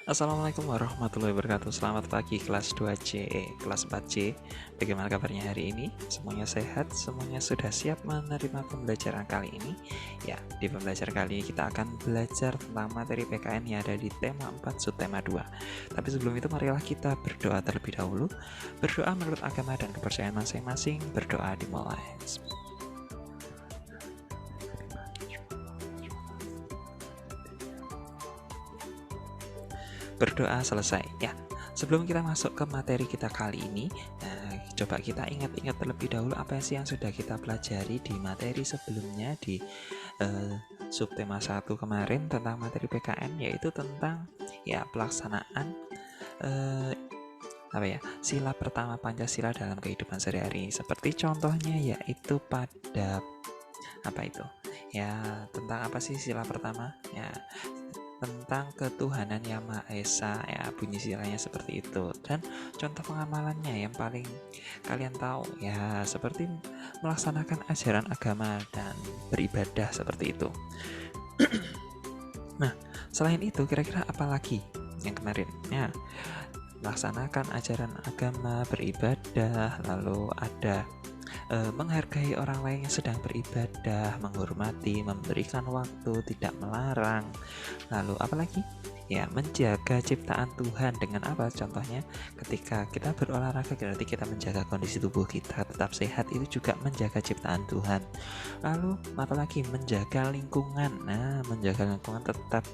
Assalamualaikum warahmatullahi wabarakatuh. Selamat pagi kelas 2C, kelas 4C. Bagaimana kabarnya hari ini? Semuanya sehat? Semuanya sudah siap menerima pembelajaran kali ini? Ya, di pembelajaran kali ini kita akan belajar tentang materi PKN yang ada di tema 4 subtema 2. Tapi sebelum itu marilah kita berdoa terlebih dahulu. Berdoa menurut agama dan kepercayaan masing-masing. Berdoa dimulai. Berdoa selesai ya. Sebelum kita masuk ke materi kita kali ini, coba kita ingat-ingat terlebih dahulu apa sih yang sudah kita pelajari di materi sebelumnya di subtema 1 kemarin tentang materi PKN, yaitu tentang ya pelaksanaan sila pertama Pancasila dalam kehidupan sehari-hari. Seperti contohnya yaitu pada tentang apa sih sila pertama? Ya, tentang ketuhanan yang Maha Esa, ya, bunyi silanya seperti itu. Dan contoh pengamalannya yang paling kalian tahu ya seperti melaksanakan ajaran agama dan beribadah seperti itu. Nah, selain itu kira-kira apa lagi yang kemarin? Ya, melaksanakan ajaran agama, beribadah, lalu ada menghargai orang lain yang sedang beribadah, menghormati, memberikan waktu, tidak melarang. Lalu apalagi? Ya, menjaga ciptaan Tuhan dengan apa? Contohnya ketika kita berolahraga berarti kita menjaga kondisi tubuh kita tetap sehat, itu juga menjaga ciptaan Tuhan. Lalu apalagi? Menjaga lingkungan. Nah, menjaga lingkungan tetap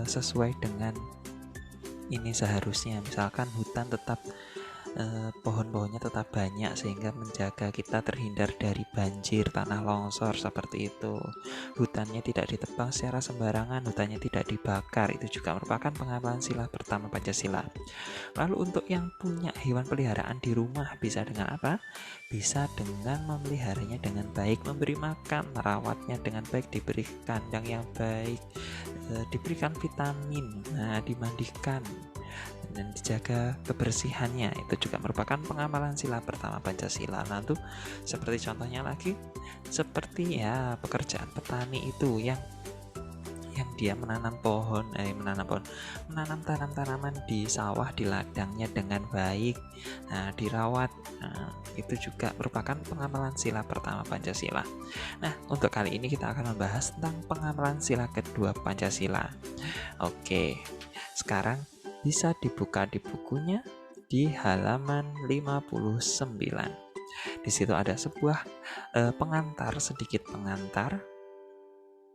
sesuai dengan ini seharusnya. Misalkan hutan tetap pohon-pohonnya tetap banyak sehingga menjaga kita terhindar dari banjir, tanah longsor seperti itu. Hutannya tidak ditebang secara sembarangan, hutannya tidak dibakar, itu juga merupakan pengamalan sila pertama Pancasila. Lalu untuk yang punya hewan peliharaan di rumah bisa dengan apa? Bisa dengan memeliharanya dengan baik, memberi makan, merawatnya dengan baik, diberi kandang yang baik, diberikan vitamin, dimandikan dan dijaga kebersihannya. Itu juga merupakan pengamalan sila pertama Pancasila. Lalu seperti contohnya lagi, seperti ya pekerjaan petani itu yang dia menanam tanaman di sawah, di ladangnya dengan baik, dirawat. Itu juga merupakan pengamalan sila pertama Pancasila. Nah, untuk kali ini kita akan membahas tentang pengamalan sila kedua Pancasila. Oke, sekarang bisa dibuka di bukunya di halaman 59. Di situ ada sebuah sedikit pengantar.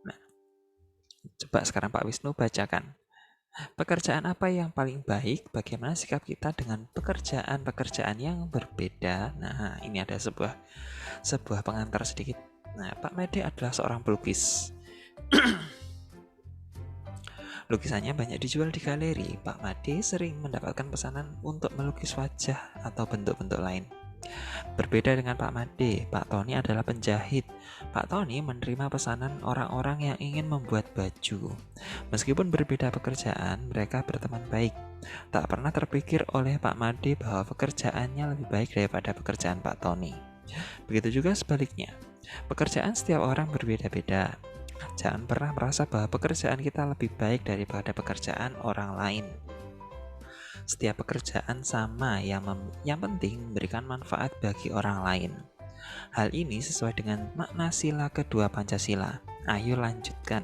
Nah, coba sekarang Pak Wisnu bacakan. Pekerjaan apa yang paling baik? Bagaimana sikap kita dengan pekerjaan-pekerjaan yang berbeda? Nah, ini ada sebuah pengantar sedikit. Nah, Pak Made adalah seorang pelukis. Lukisannya banyak dijual di galeri. Pak Made sering mendapatkan pesanan untuk melukis wajah atau bentuk-bentuk lain. Berbeda dengan Pak Made, Pak Tony adalah penjahit. Pak Tony menerima pesanan orang-orang yang ingin membuat baju. Meskipun berbeda pekerjaan, mereka berteman baik. Tak pernah terpikir oleh Pak Made bahwa pekerjaannya lebih baik daripada pekerjaan Pak Tony. Begitu juga sebaliknya. Pekerjaan setiap orang berbeda-beda. Jangan pernah merasa bahwa pekerjaan kita lebih baik daripada pekerjaan orang lain. Setiap pekerjaan sama, yang penting memberikan manfaat bagi orang lain. Hal ini sesuai dengan makna sila kedua Pancasila. Ayo lanjutkan.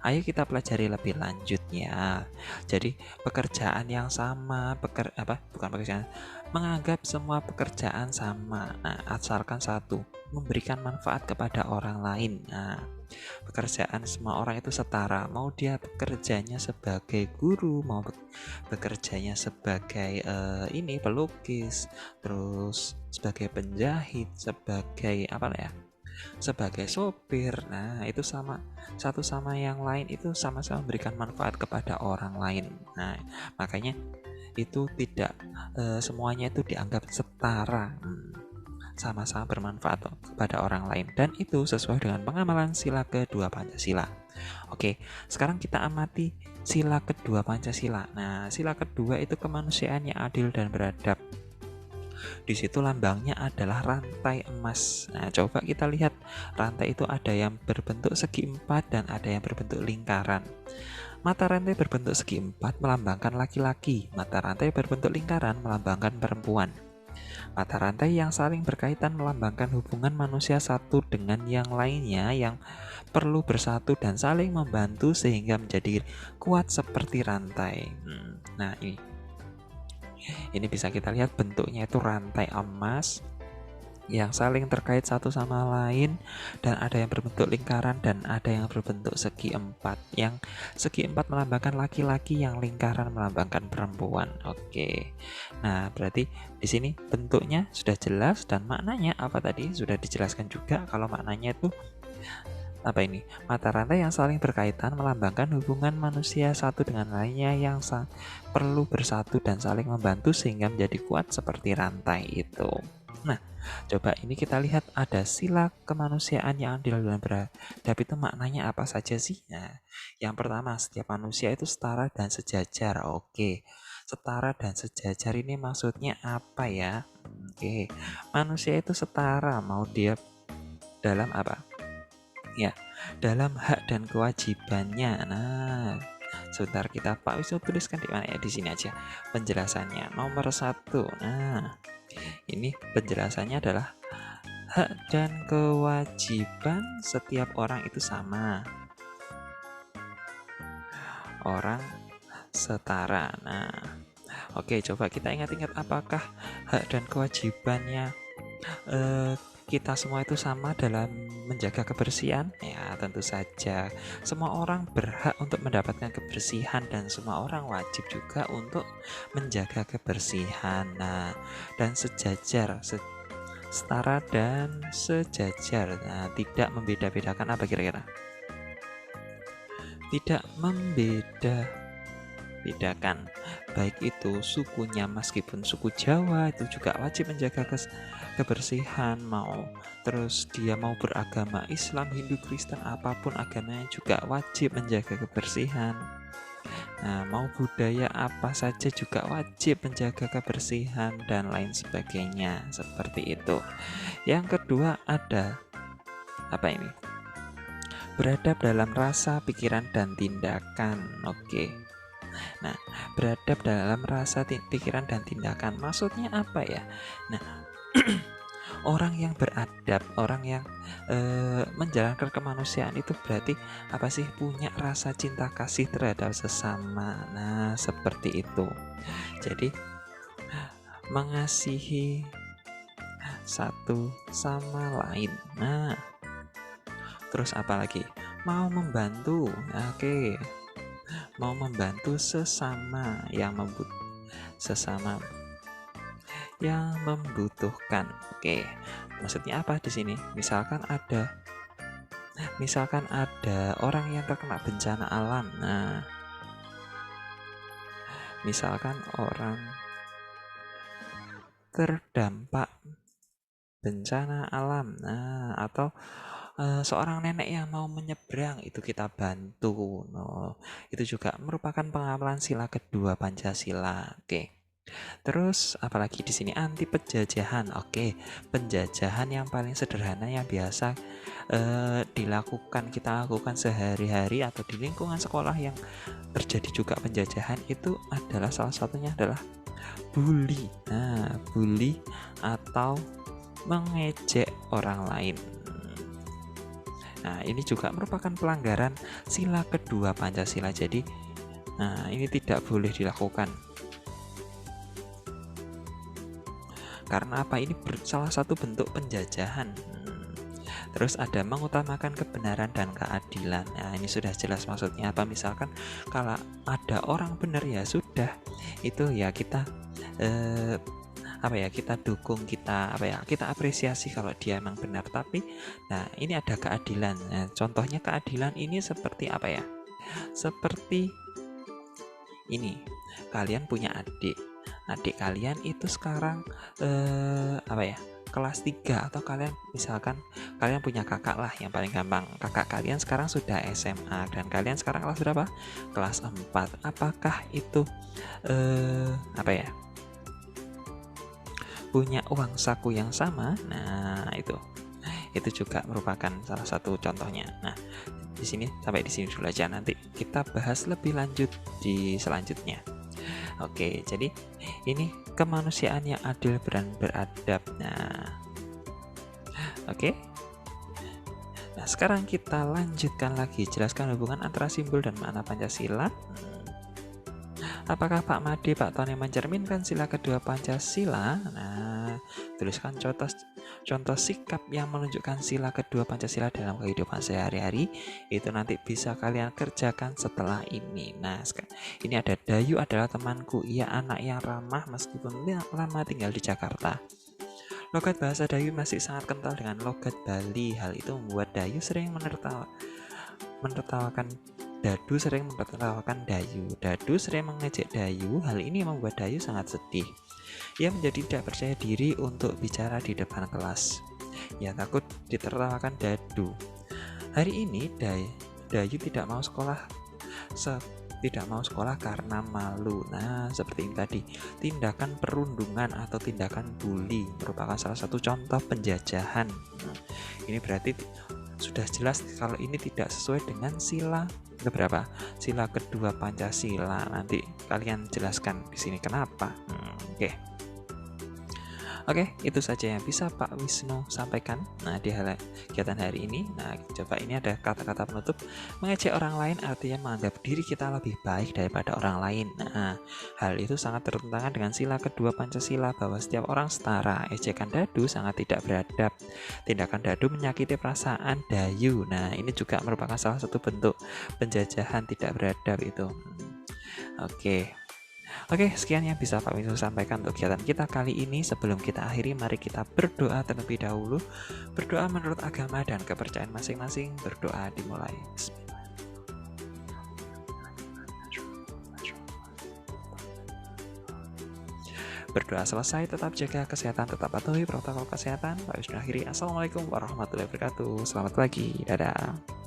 Ayo kita pelajari lebih lanjutnya. Jadi pekerjaan yang sama, menganggap semua pekerjaan sama. Asalkan satu, memberikan manfaat kepada orang lain. Pekerjaan semua orang itu setara, mau dia bekerjanya sebagai guru, mau bekerjanya sebagai pelukis, terus sebagai penjahit, sebagai sopir. Nah, itu satu sama yang lain itu sama-sama memberikan manfaat kepada orang lain. Nah, makanya itu tidak semuanya itu dianggap setara, sama-sama bermanfaat kepada orang lain, dan itu sesuai dengan pengamalan sila kedua Pancasila. Oke, sekarang kita amati sila kedua Pancasila. Nah, sila kedua itu kemanusiaan yang adil dan beradab. Di situ lambangnya adalah rantai emas. Nah, coba kita lihat, rantai itu ada yang berbentuk segi empat dan ada yang berbentuk lingkaran. Mata rantai berbentuk segi empat melambangkan laki-laki, mata rantai berbentuk lingkaran melambangkan perempuan. Mata rantai yang saling berkaitan melambangkan hubungan manusia satu dengan yang lainnya yang perlu bersatu dan saling membantu sehingga menjadi kuat seperti rantai. Nah, ini bisa kita lihat bentuknya itu rantai emas yang saling terkait satu sama lain, dan ada yang berbentuk lingkaran dan ada yang berbentuk segi empat. Yang segi empat melambangkan laki-laki, yang lingkaran melambangkan perempuan. Oke. Nah, berarti di sini bentuknya sudah jelas dan maknanya apa tadi sudah dijelaskan juga. Kalau maknanya itu apa ini? Mata rantai yang saling berkaitan melambangkan hubungan manusia satu dengan lainnya yang perlu bersatu dan saling membantu sehingga menjadi kuat seperti rantai itu. Nah, coba ini kita lihat ada sila kemanusiaan yang adil dan beradab itu maknanya apa saja sih? Nah, yang pertama, setiap manusia itu setara dan sejajar. Oke, setara dan sejajar ini maksudnya apa ya? Oke, manusia itu setara, mau dia dalam apa? Ya, dalam hak dan kewajibannya. Nah, sebentar kita Pak Wisnu tuliskan di mana ya? Di sini aja penjelasannya. Nomor 1. Nah, ini penjelasannya adalah hak dan kewajiban setiap orang itu sama. Orang setara. Nah, oke, coba kita ingat-ingat apakah hak dan kewajibannya kita semua itu sama dalam menjaga kebersihan? Ya, tentu saja. Semua orang berhak untuk mendapatkan kebersihan dan semua orang wajib juga untuk menjaga kebersihan. Nah, dan sejajar, setara dan sejajar. Nah, tidak membeda-bedakan apa kira-kira? Tidak membedakan, baik itu sukunya, meskipun suku Jawa itu juga wajib menjaga kebersihan, terus dia mau beragama Islam, Hindu, Kristen, apapun agamanya juga wajib menjaga kebersihan. Nah, mau budaya apa saja juga wajib menjaga kebersihan dan lain sebagainya, seperti itu. Yang kedua ada apa ini? Beradab dalam rasa, pikiran, dan tindakan. Oke. Nah, beradab dalam rasa, pikiran, dan tindakan maksudnya apa ya? Nah, orang yang beradab, orang yang menjalankan kemanusiaan itu berarti apa sih? Punya rasa cinta kasih terhadap sesama. Nah, seperti itu. Jadi mengasihi satu sama lain. Nah, terus apa lagi? Mau membantu. Oke. Mau membantu sesama yang membutuhkan. Oke. Maksudnya apa di sini? Misalkan ada orang yang terkena bencana alam. Nah, misalkan orang terdampak bencana alam. Nah, atau seorang nenek yang mau menyeberang, itu kita bantu. Itu juga merupakan pengamalan sila kedua Pancasila. Oke. Terus apalagi di sini? Anti penjajahan. Oke, penjajahan yang paling sederhana yang biasa kita lakukan sehari-hari atau di lingkungan sekolah yang terjadi juga penjajahan itu adalah salah satunya adalah bully. Nah, bully atau mengejek orang lain. Nah, ini juga merupakan pelanggaran sila kedua Pancasila. Jadi, nah, ini tidak boleh dilakukan. Karena apa? Ini salah satu bentuk penjajahan. Terus ada mengutamakan kebenaran dan keadilan. Nah, ini sudah jelas maksudnya apa. Misalkan kalau ada orang benar ya sudah, itu ya kita kita dukung, kita apresiasi kalau dia emang benar. Tapi nah, ini ada keadilan. Nah, contohnya keadilan ini seperti apa ya? Seperti ini, kalian punya adik kalian itu sekarang kelas 3, atau misalkan kalian punya kakak lah, yang paling gampang, kakak kalian sekarang sudah SMA dan kalian sekarang kelas berapa? Kelas 4. Apakah itu punya uang saku yang sama? Nah, Itu juga merupakan salah satu contohnya. Nah, di sini sampai di sini dulu aja, nanti kita bahas lebih lanjut di selanjutnya. Oke, jadi ini kemanusiaan yang adil dan beradab. Nah, oke. Nah, sekarang kita lanjutkan lagi, jelaskan hubungan antara simbol dan makna Pancasila. Apakah Pak Made, Pak Tony mencerminkan sila kedua Pancasila? Nah, tuliskan contoh sikap yang menunjukkan sila kedua Pancasila dalam kehidupan sehari-hari. Itu nanti bisa kalian kerjakan setelah ini. Nah, ini ada Dayu adalah temanku, ia anak yang ramah meskipun lama tinggal di Jakarta. Logat bahasa Dayu masih sangat kental dengan logat Bali. Hal itu membuat Dayu sering menertawakan Dadu sering menertawakan Dayu. Dadu sering mengejek Dayu. Hal ini membuat Dayu sangat sedih. Ia menjadi tidak percaya diri untuk bicara di depan kelas. Ia takut ditertawakan Dadu. Hari ini Dayu tidak mau sekolah karena malu. Nah, seperti ini tadi, tindakan perundungan atau tindakan bully merupakan salah satu contoh penjajahan. Nah, ini berarti sudah jelas kalau ini tidak sesuai dengan sila keberapa? Sila kedua Pancasila. Nanti kalian jelaskan di sini kenapa. Oke, itu saja yang bisa Pak Wisnu sampaikan. Nah, di kegiatan hari ini, nah coba ini ada kata-kata penutup. Mengejek orang lain artinya menganggap diri kita lebih baik daripada orang lain. Nah, hal itu sangat bertentangan dengan sila kedua Pancasila bahwa setiap orang setara. Ejekan Dadu sangat tidak beradab. Tindakan Dadu menyakiti perasaan Dayu. Nah, ini juga merupakan salah satu bentuk penjajahan tidak beradab itu. Oke, sekian yang bisa Pak Wisnu sampaikan untuk kegiatan kita kali ini. Sebelum kita akhiri, mari kita berdoa terlebih dahulu. Berdoa menurut agama dan kepercayaan masing-masing. Berdoa dimulai. Berdoa selesai, tetap jaga kesehatan, tetap patuhi protokol kesehatan. Pak Wisnu akhiri, Assalamualaikum warahmatullahi wabarakatuh. Selamat pagi, dadah.